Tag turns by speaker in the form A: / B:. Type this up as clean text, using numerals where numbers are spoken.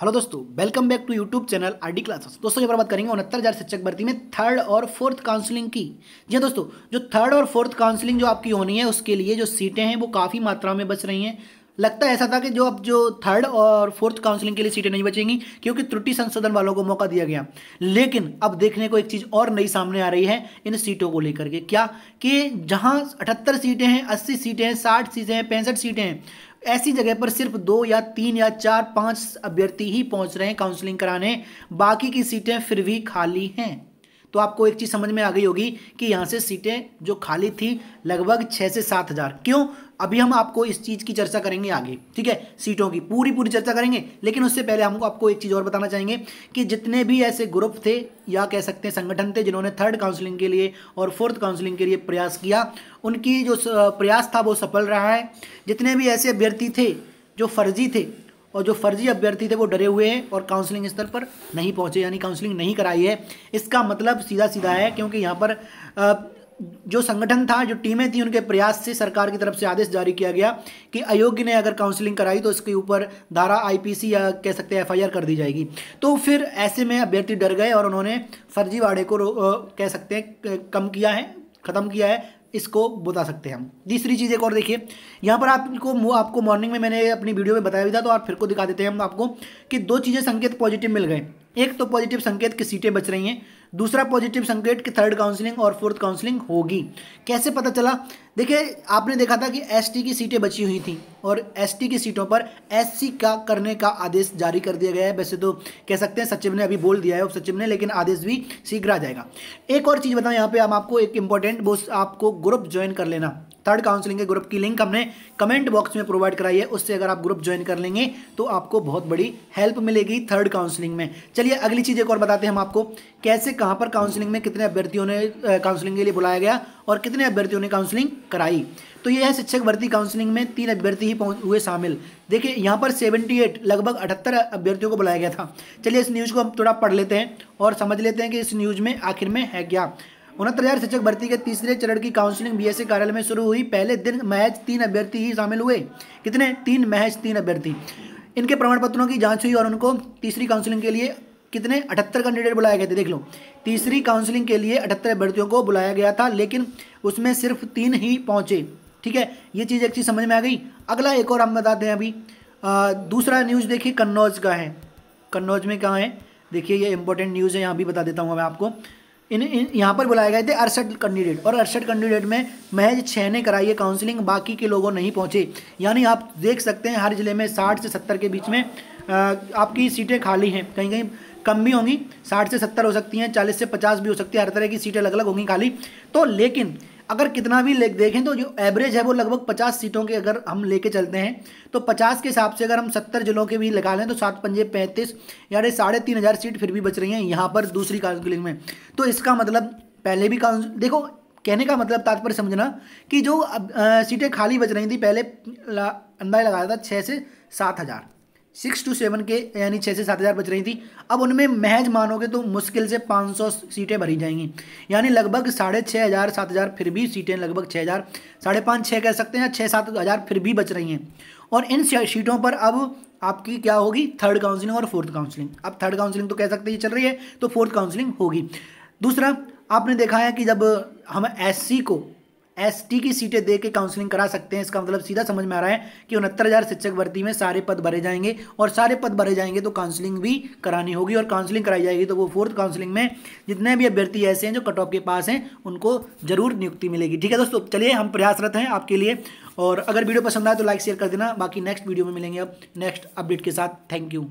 A: Hello दोस्तों, welcome back to YouTube channel RD classes. दोस्तों, यहाँ पर बात करेंगे 69,000 शिक्षक भर्ती में थर्ड और फोर्थ काउंसलिंग की। जी हाँ दोस्तों, जो थर्ड और फोर्थ काउंसलिंग जो आपकी होनी है उसके लिए जो सीटें हैं वो काफ़ी मात्रा में बच रही हैं। लगता है ऐसा था कि जो थर्ड और फोर्थ काउंसलिंग के लिए सीटें नहीं बचेंगी क्योंकि त्रुटि संशोधन वालों को मौका दिया गया। लेकिन अब देखने को एक चीज़ और नई सामने आ रही है इन सीटों को लेकर के। क्या कि जहां 78 सीटें हैं, 80 सीटें हैं, 60 सीटें हैं, 65 सीटें हैं, ऐसी जगह पर सिर्फ 2 या 3 या 4 5 अभ्यर्थी ही पहुंच रहे हैं काउंसलिंग कराने। बाकी की सीटें फिर भी खाली हैं। तो आपको एक चीज़ समझ में आ गई होगी कि यहाँ से सीटें जो खाली थी लगभग 6 से 7 हज़ार क्यों। अभी हम आपको इस चीज़ की चर्चा करेंगे आगे, ठीक है। सीटों की पूरी चर्चा करेंगे, लेकिन उससे पहले हमको आपको एक चीज़ और बताना चाहेंगे कि जितने भी ऐसे ग्रुप थे या कह सकते हैं संगठन थे जिन्होंने थर्ड काउंसलिंग के लिए और फोर्थ काउंसलिंग के लिए प्रयास किया, उनकी जो प्रयास था वो सफल रहा है। जितने भी ऐसे अभ्यर्थी थे जो फर्जी थे और जो फर्जी अभ्यर्थी थे वो डरे हुए हैं और काउंसलिंग स्तर पर नहीं पहुंचे, यानी काउंसलिंग नहीं कराई है। इसका मतलब सीधा सीधा है क्योंकि यहाँ पर जो संगठन था, जो टीमें थी, उनके प्रयास से सरकार की तरफ से आदेश जारी किया गया कि अयोग्य ने अगर काउंसलिंग कराई तो इसके ऊपर धारा आईपीसी या कह सकते हैं एफआईआर कर दी जाएगी। तो फिर ऐसे में अभ्यर्थी डर गए और उन्होंने फर्जीवाड़े को कह सकते हैं कम किया है, ख़त्म किया है, इसको बता सकते हैं हम। तीसरी चीज़ एक और देखिए, यहाँ पर आपको मॉर्निंग में मैंने अपनी वीडियो में बताया भी था, तो आप फिर को दिखा देते हैं हम आपको कि दो चीज़ें संकेत पॉजिटिव मिल गए। एक तो पॉजिटिव संकेत की सीटें बच रही हैं, दूसरा पॉजिटिव संकेत कि थर्ड काउंसलिंग और फोर्थ काउंसलिंग होगी। कैसे पता चला? देखिए, आपने देखा था कि एसटी की सीटें बची हुई थी और एसटी की सीटों पर एससी का करने का आदेश जारी कर दिया गया है। वैसे तो कह सकते हैं सचिव ने अभी बोल दिया है, उप सचिव ने, लेकिन आदेश भी शीघ्र आ जाएगा। एक और चीज़ बताऊँ यहाँ पे हम आपको, एक इंपॉर्टेंट, वो आपको ग्रुप ज्वाइन कर लेना। थर्ड काउंसलिंग के ग्रुप की लिंक हमने कमेंट बॉक्स में प्रोवाइड कराई है, उससे अगर आप ग्रुप ज्वाइन कर लेंगे तो आपको बहुत बड़ी हेल्प मिलेगी थर्ड काउंसलिंग में। चलिए अगली चीज़ एक और बताते हैं हम आपको, कैसे कहाँ पर काउंसलिंग में कितने अभ्यर्थियों ने काउंसलिंग के लिए बुलाया गया और कितने अभ्यर्थियों ने काउंसलिंग कराई। तो ये है शिक्षक भर्ती काउंसलिंग में 3 अभ्यर्थी ही हुए शामिल। देखिए यहाँ पर 78 लगभग 78 अभ्यर्थियों को बुलाया गया था। चलिए इस न्यूज़ को हम थोड़ा पढ़ लेते हैं और समझ लेते हैं कि इस न्यूज़ में आखिर में है क्या। 69,000 शिक्षक भर्ती के तीसरे चरण की काउंसलिंग बीएसए कार्यालय में शुरू हुई। पहले दिन महज 3 अभ्यर्थी ही शामिल हुए। कितने? महज 3 अभ्यर्थी। इनके प्रमाण पत्रों की जांच हुई और उनको तीसरी काउंसलिंग के लिए कितने 78 कैंडिडेट बुलाए गए थे। देख लो, तीसरी काउंसलिंग के लिए 78 अभ्यर्थियों को बुलाया गया था, लेकिन उसमें सिर्फ 3 ही पहुंचे। ठीक है, ये चीज़ एक चीज़ समझ में आ गई। अगला एक और हम बताते हैं अभी। दूसरा न्यूज़ देखिए कन्नौज का है। कन्नौज में कहाँ है? देखिए ये इंपॉर्टेंट न्यूज़ है, यहाँ भी बता देता हूँ मैं आपको। यहाँ पर बुलाए गए थे 68 कैंडिडेट और 68 कैंडिडेट में महज 6 ने कराई है काउंसलिंग, बाकी के लोगों नहीं पहुँचे। यानी आप देख सकते हैं हर जिले में 60 से 70 के बीच में आपकी सीटें खाली हैं। कहीं कहीं कम भी होंगी, 60 से 70 हो सकती हैं, 40 से 50 भी हो सकती है, हर तरह की सीटें अलग अलग होंगी खाली। तो लेकिन अगर कितना भी देखें तो जो एवरेज है वो लगभग 50 सीटों के अगर हम लेके चलते हैं तो 50 के हिसाब से अगर हम 70 जिलों के भी लगा लें तो 7 पंजे 35, यानी 3,500 सीट फिर भी बच रही हैं यहाँ पर दूसरी काउंसलिंग में। तो इसका मतलब पहले भी देखो, कहने का मतलब तात्पर्य समझना कि जो सीटें खाली बच रही थी पहले अंदाजा लगाया था 6 से 7 हज़ार, 6 to 7 के, यानी 6 से 7 हज़ार बच रही थी। अब उनमें महज मानोगे तो मुश्किल से 500 सीटें भरी जाएंगी, यानी लगभग 6,500 7 हज़ार फिर भी सीटें लगभग 6 हज़ार, 5.5 6 कह सकते हैं, 6 7 हज़ार फिर भी बच रही हैं। और इन सीटों पर अब आपकी क्या होगी? थर्ड काउंसलिंग और फोर्थ काउंसलिंग। अब थर्ड काउंसलिंग तो कह सकते हैं चल रही है, तो फोर्थ काउंसलिंग होगी। दूसरा, आपने देखा है कि जब हम एससी को एसटी की सीटें दे के काउंसलिंग करा सकते हैं, इसका मतलब सीधा समझ में आ रहा है कि 69,000 शिक्षक भर्ती में सारे पद भरे जाएंगे और सारे पद भरे जाएंगे तो काउंसलिंग भी करानी होगी और काउंसलिंग कराई जाएगी तो वो फोर्थ काउंसलिंग में जितने भी अभ्यर्थी ऐसे हैं जो कट ऑफ के पास हैं उनको जरूर नियुक्ति मिलेगी। ठीक है दोस्तों, चलिए हम प्रयासरत हैं आपके लिए, और अगर वीडियो पसंद आए तो लाइक शेयर कर देना। बाकी नेक्स्ट वीडियो में मिलेंगे अब नेक्स्ट अपडेट के साथ। Thank you.